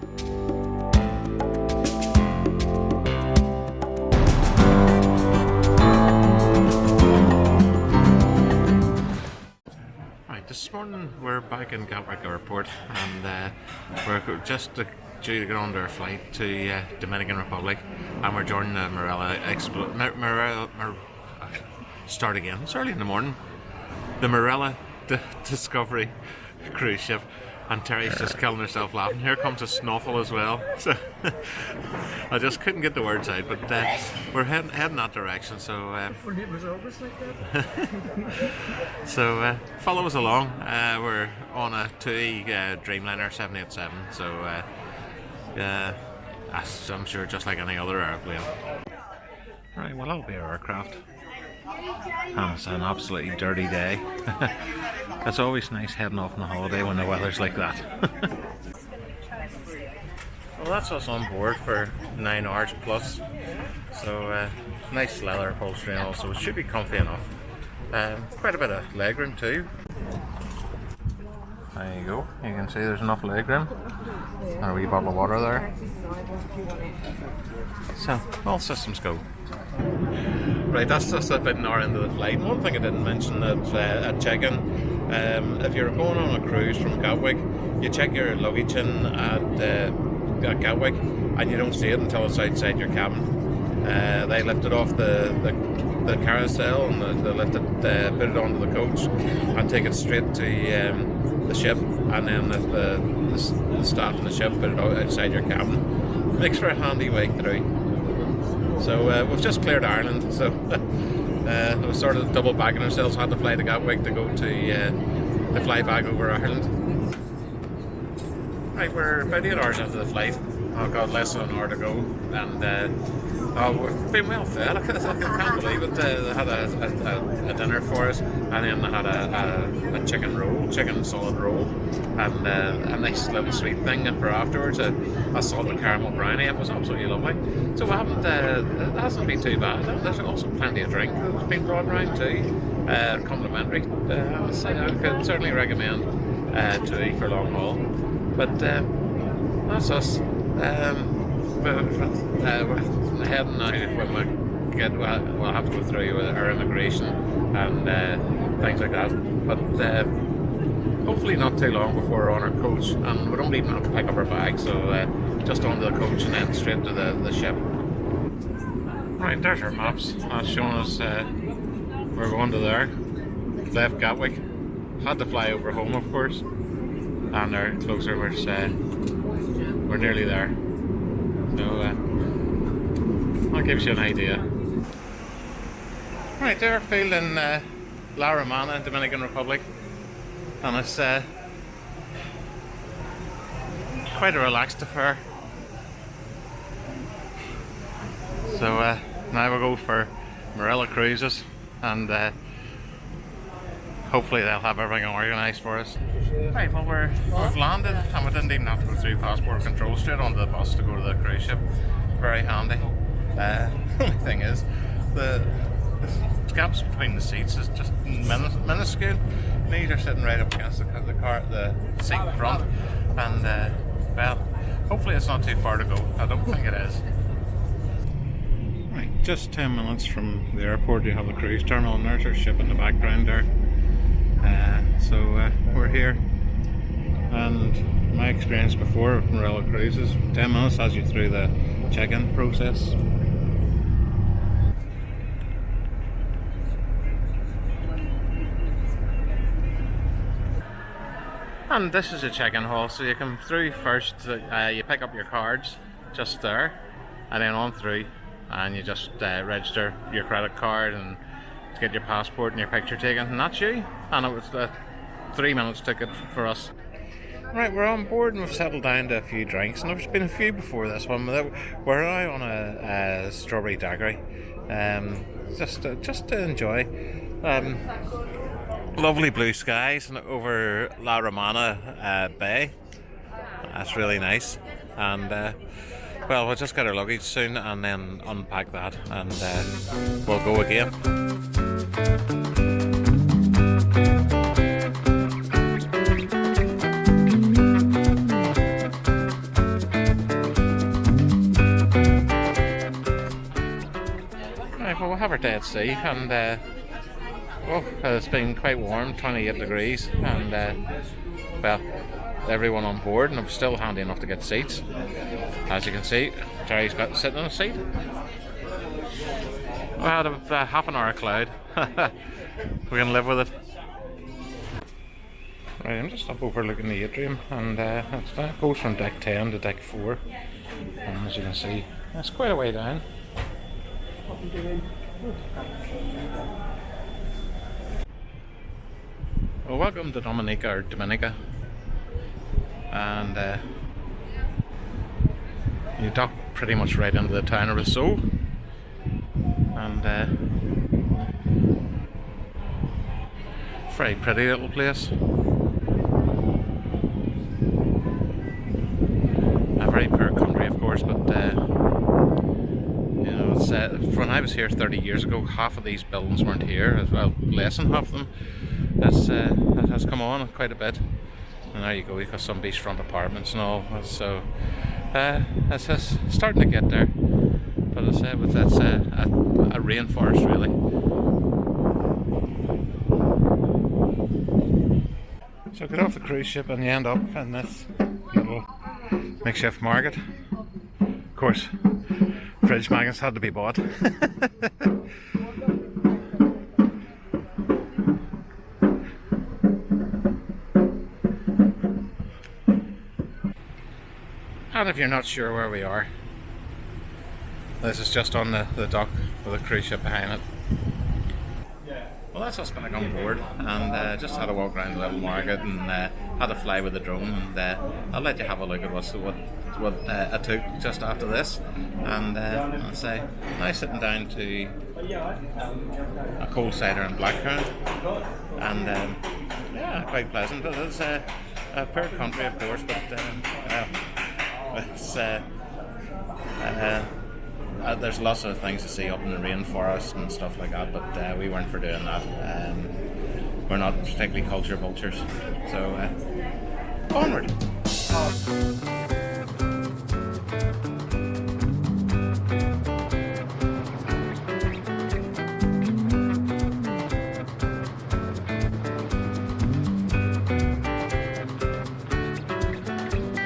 This morning we're back in Gatwick Airport, and we're just due to get on our flight to Dominican Republic, and we're joining the start again. It's early in the morning. The Marella Discovery cruise ship, and Terry's just killing herself laughing. Here comes a snuffle as well. So I just couldn't get the words out, but we're heading that direction. So if it was always like that. So follow us along. We're on a TUI Dreamliner 787. So I'm sure just like any other airplane. Right, well, that'll be our aircraft. And it's an absolutely dirty day. It's always nice heading off on a holiday when the weather's like that. Well, that's us on board for 9 hours plus. So nice leather upholstery and also it should be comfy enough. Quite a bit of legroom too. There you go, you can see there's enough legroom. And a wee bottle of water there. So, all systems go. Right, that's just a bit an hour into the flight. One thing I didn't mention at check-in, if you're going on a cruise from Gatwick, you check your luggage in at Gatwick and you don't see it until it's outside your cabin. They lift it off the carousel and they lift it, put it onto the coach and take it straight to the ship, and then the staff in the ship put it outside your cabin. Makes for a handy way through. So we've just cleared Ireland, so it was sort of double backing ourselves. Had to fly to Gatwick to go to fly back over Ireland. Right, we're about 8 hours into the flight. Oh God, less than an hour to go, and we've been well fed. I can't believe it. They had a dinner for us, and then they had a chicken solid roll, and a nice little sweet thing for afterwards, a salted caramel brownie. It was absolutely lovely. So we haven't, it hasn't been too bad. There's also plenty of drink that's been brought around too, complimentary. I could certainly recommend TUI for long haul. But that's us. We're heading now when we'll have to go through our immigration and things like that. But hopefully not too long before we're on our coach, and we don't even have to pick up our bags, so just onto the coach and then straight to the ship. Right, there's our maps. That's showing us we're going to there. Left Gatwick. Had to fly over home, of course. And they're closer, we're nearly there. So that gives you an idea. Right, they're fielding La Romana, Dominican Republic, and it's quite a relaxed affair. So now we'll go for Marella Cruises, and hopefully they'll have everything organised for us. Right, well we've landed and we didn't even have to go through passport control, straight onto the bus to go to the cruise ship. Very handy. The only thing is, the gaps between the seats is just minuscule. These are sitting right up against the seat in front, and well, hopefully it's not too far to go. I don't think it is. Right, just 10 minutes from the airport you have the cruise terminal, and there's our ship in the background there. So we're here, and my experience before with Marella Cruises, 10 minutes has you through the check-in process. And this is a check-in hall, so you come through first, you pick up your cards just there, and then on through, and you just register your credit card and get your passport and your picture taken, and that's you. And it was 3 minutes ticket for us. Right, we're on board and we've settled down to a few drinks, and there's been a few before this one. We're now on a strawberry daiquiri, just to enjoy. Lovely blue skies over La Romana Bay. That's really nice, and well, we'll just get our luggage soon and then unpack that, and we'll go again. we'll have our day at sea, and it's been quite warm, 28 degrees, and well, everyone on board, and I'm still handy enough to get seats. As you can see, Jerry's got sitting on a seat. We had a half an hour cloud. We can live with it. Right, I'm just up overlooking the atrium, and that goes from deck 10 to deck 4. And as you can see, it's quite a way down. Well, welcome to Dominica, or Dominica. And you dock pretty much right into the town of Rousseau. And very pretty little place. A very poor country, of course, but you know, it's, when I was here 30 years ago, half of these buildings weren't here, as well, less than half of them. It has come on quite a bit, and there you go, you've got some beachfront apartments and all, so it's starting to get there. But as I said, that's a rainforest, really. So get off the cruise ship and you end up in this little makeshift market. Of course, fridge magnets had to be bought. And if you're not sure where we are, this is just on the dock with a cruise ship behind it. Well, that's us back on board, and just had a walk around the little market, and had a fly with the drone, and I'll let you have a look at what I took just after this. And I'll say, now sitting down to a cold cider and blackcurrant, and yeah, quite pleasant. But it's a poor country, of course, but it's there's lots of things to see up in the rainforest and stuff like that, but we weren't for doing that. We're not particularly culture vultures, so onward.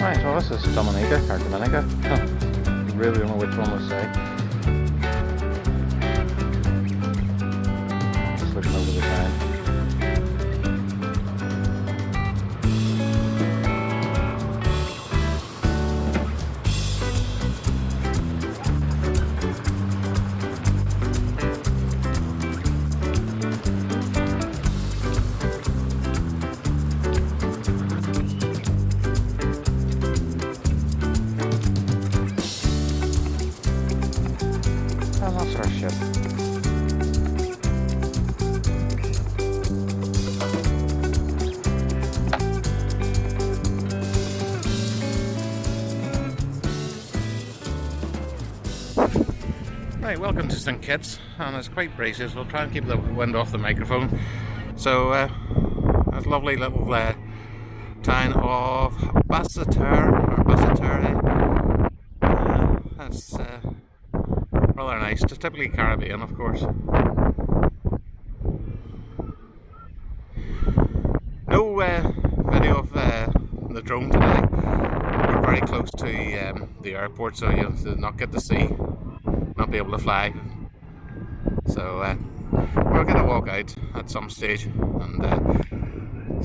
Right, well, this is Dominica, or Dominica. Really don't know which one to say. Just looking over the town. That's our ship. Right, welcome to St. Kitts, and it's quite breezy, so we'll try and keep the wind off the microphone. So, that lovely little town of Basseterre. That's rather nice, just typically Caribbean, of course. No video of the drone today. We're very close to the airport, so you'll not get to see, not be able to fly. So we're going to walk out at some stage and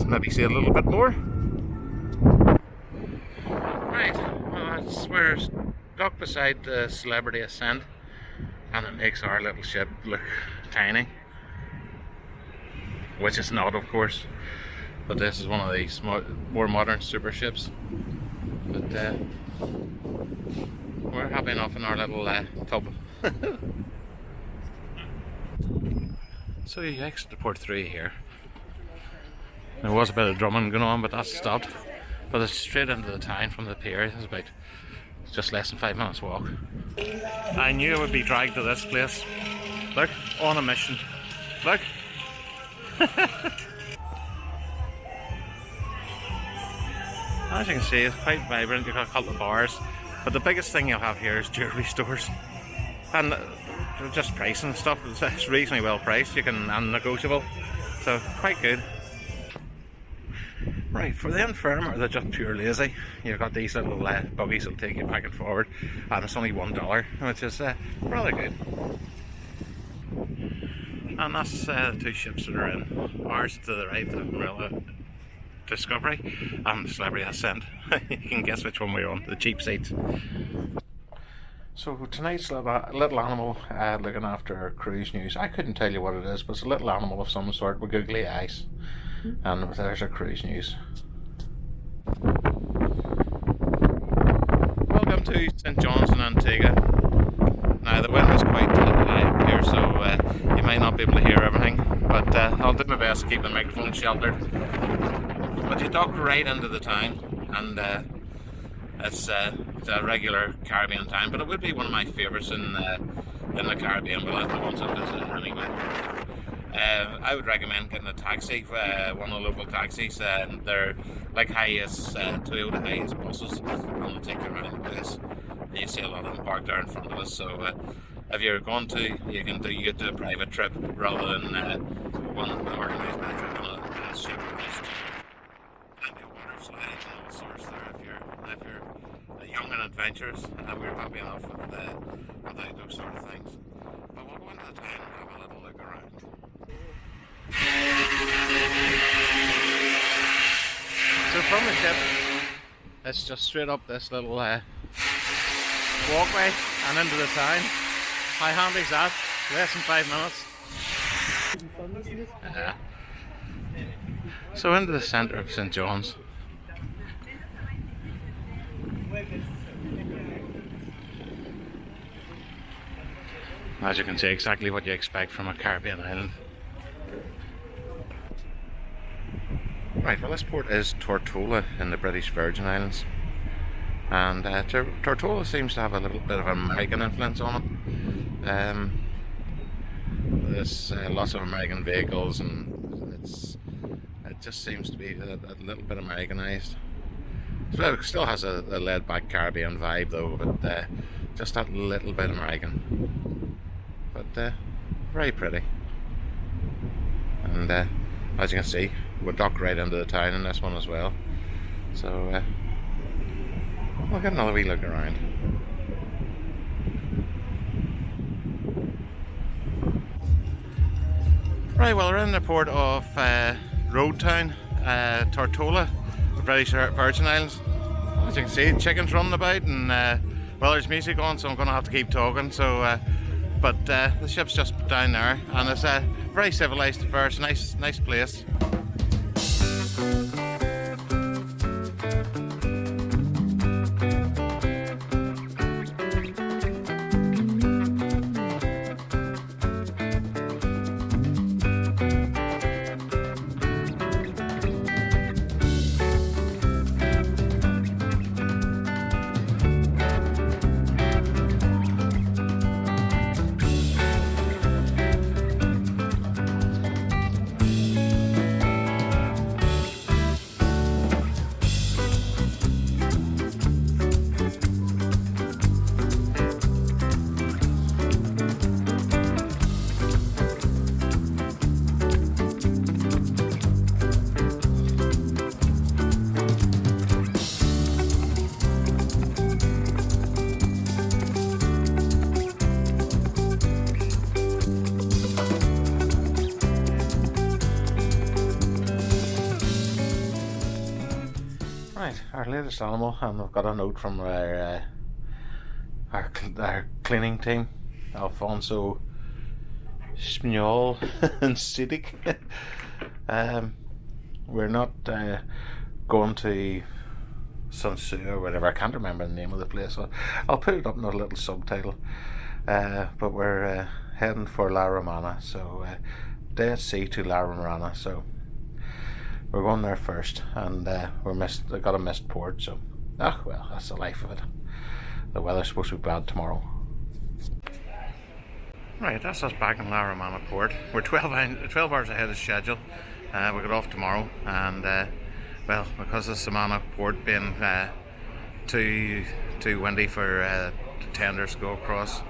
maybe see a little bit more. Right, well, that's where it's docked beside the Celebrity Ascent, and it makes our little ship look tiny, which it's not, of course, but this is one of these more modern super ships. But we're happy enough in our little tub. So you exit to port 3 here. There was a bit of drumming going on, but that's stopped. But it's straight into the town from the pier. It's about just less than 5 minutes walk. I knew I would be dragged to this place. Look, on a mission. Look. As you can see, it's quite vibrant. You've got a couple of bars, but the biggest thing you'll have here is jewellery stores. And just pricing and stuff, it's reasonably well priced, and negotiable, so quite good. Right, for the infirm or the just pure lazy, you've got these little buggies that'll take you back and forward, and it's only $1, which is rather good. And that's the two ships that are in. Ours to the right, the Marella Discovery, and the Celebrity Ascent. You can guess which one we're on, the cheap seats. So tonight's little animal looking after cruise news. I couldn't tell you what it is, but it's a little animal of some sort with googly eyes. And there's our cruise news. Welcome to St. John's in Antigua. Now the wind is quite high up here, so you might not be able to hear everything, but I'll do my best to keep the microphone sheltered. But you dock right into the town, and it's a regular Caribbean town, but it would be one of my favourites in the Caribbean. Well, that's the ones I've visited anyway. I would recommend getting a taxi, one of the local taxis. They're like Toyota Hiace buses, and they'll take you around the place. And you see a lot of them parked there in front of us. So if you're going to, you could do a private trip rather than one organised by a trip on a ship. Plenty of water slides and all sorts there. If you're young and adventurous, we're happy enough without those sort of things. But we'll go into the town and have a little look around. So from the ship, it's just straight up this little walkway and into the town. How handy's that? Less than 5 minutes. So into the centre of St. John's. As you can see, exactly what you expect from a Caribbean island. Right, well, this port is Tortola in the British Virgin Islands, and Tortola seems to have a little bit of American influence on it. There's lots of American vehicles, and it just seems to be a little bit Americanized. It still has a laid-back Caribbean vibe though, but just that little bit American. But very pretty, and as you can see, we'll dock right into the town in this one as well. So we'll get another wee look around. Right, well, we're in the port of Road Town, Tortola, the British Virgin Islands. As you can see, chickens running about, and well, there's music on, so I'm going to have to keep talking. So, but the ship's just down there, and it's a very civilised affair. It's a nice place. Our latest animal, and we've got a note from our cleaning team, Alfonso Small and Sidic. We're not going to Sunsu or whatever. I can't remember the name of the place. So I'll put it up in a little subtitle. But we're heading for La Romana, so Dead Sea to La Romana. So we're going there first, and we got a missed port, so well, that's the life of it. The weather's supposed to be bad tomorrow. Right, that's us back in La Romana port. We're 12 hours ahead of schedule. We got off tomorrow, and well, because of Samana port being too windy for tenders to go across,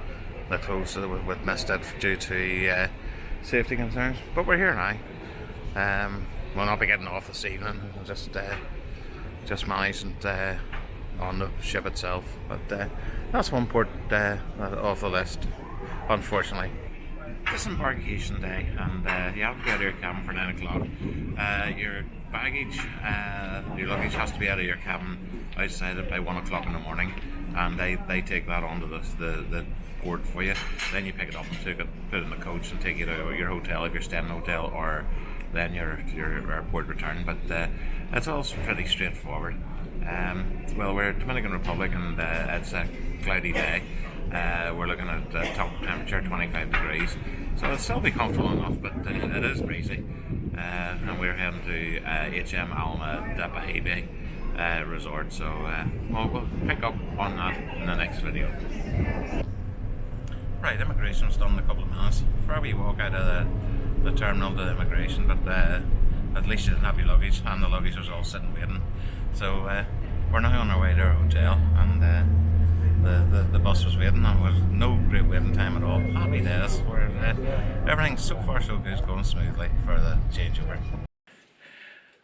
they closed with missed it due to safety concerns. But we're here now. We'll not be getting off this evening. We'll just managing on the ship itself. But that's one port off the list, unfortunately. Disembarkation day, and you have to be out of your cabin for 9 o'clock. Your baggage, your luggage has to be out of your cabin outside it by 1 o'clock in the morning, and they take that onto the port for you. Then you pick it up and put it in the coach and take it to your hotel if you're staying in a hotel, or then your airport return. But it's all pretty straightforward. Well, we're Dominican Republic, and it's a cloudy day. We're looking at top temperature 25 degrees, so it'll still be comfortable enough, but it is breezy. And we're heading to HM Alma de Bahia resort, so we'll pick up on that in the next video. Right, immigration was done in a couple of minutes. Before we walk out of the terminal to the immigration, but at least you didn't have your luggage, and the luggage was all sitting waiting. So we're now on our way to our hotel, and the bus was waiting, and it was no great waiting time at all. Happy days. Everything so far so good is going smoothly for the changeover.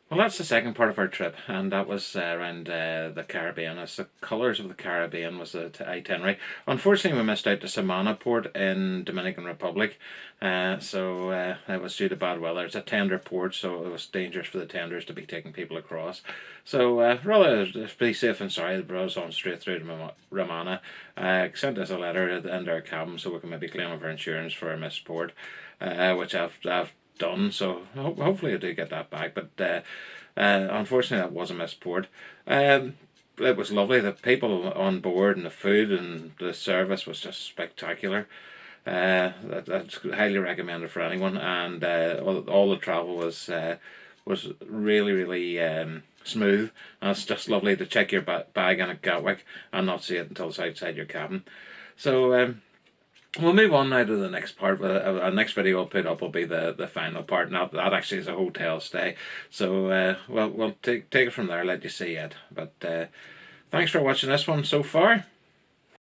Well, that's the second part of our trip, and that was around the Caribbean. It's the colours of the Caribbean was the itinerary. Unfortunately, we missed out the Romana port in Dominican Republic, so it was due to bad weather. It's a tender port, so it was dangerous for the tenders to be taking people across. So rather be safe and sorry, the bros on straight through to Romana. Sent us a letter at the end of our cabin so we can maybe claim our insurance for a missed port, which I've done, so hopefully I do get that back. But unfortunately that was a missed port. It was lovely. The people on board and the food and the service was just spectacular. That's highly recommended for anyone, and all the travel was really smooth, and it's just lovely to check your bag in at Gatwick and not see it until it's outside your cabin. So we'll move on now to the next part. Our next video I'll put up will be the final part. Now that actually is a hotel stay, so we'll take it from there, let you see it. But thanks for watching this one so far.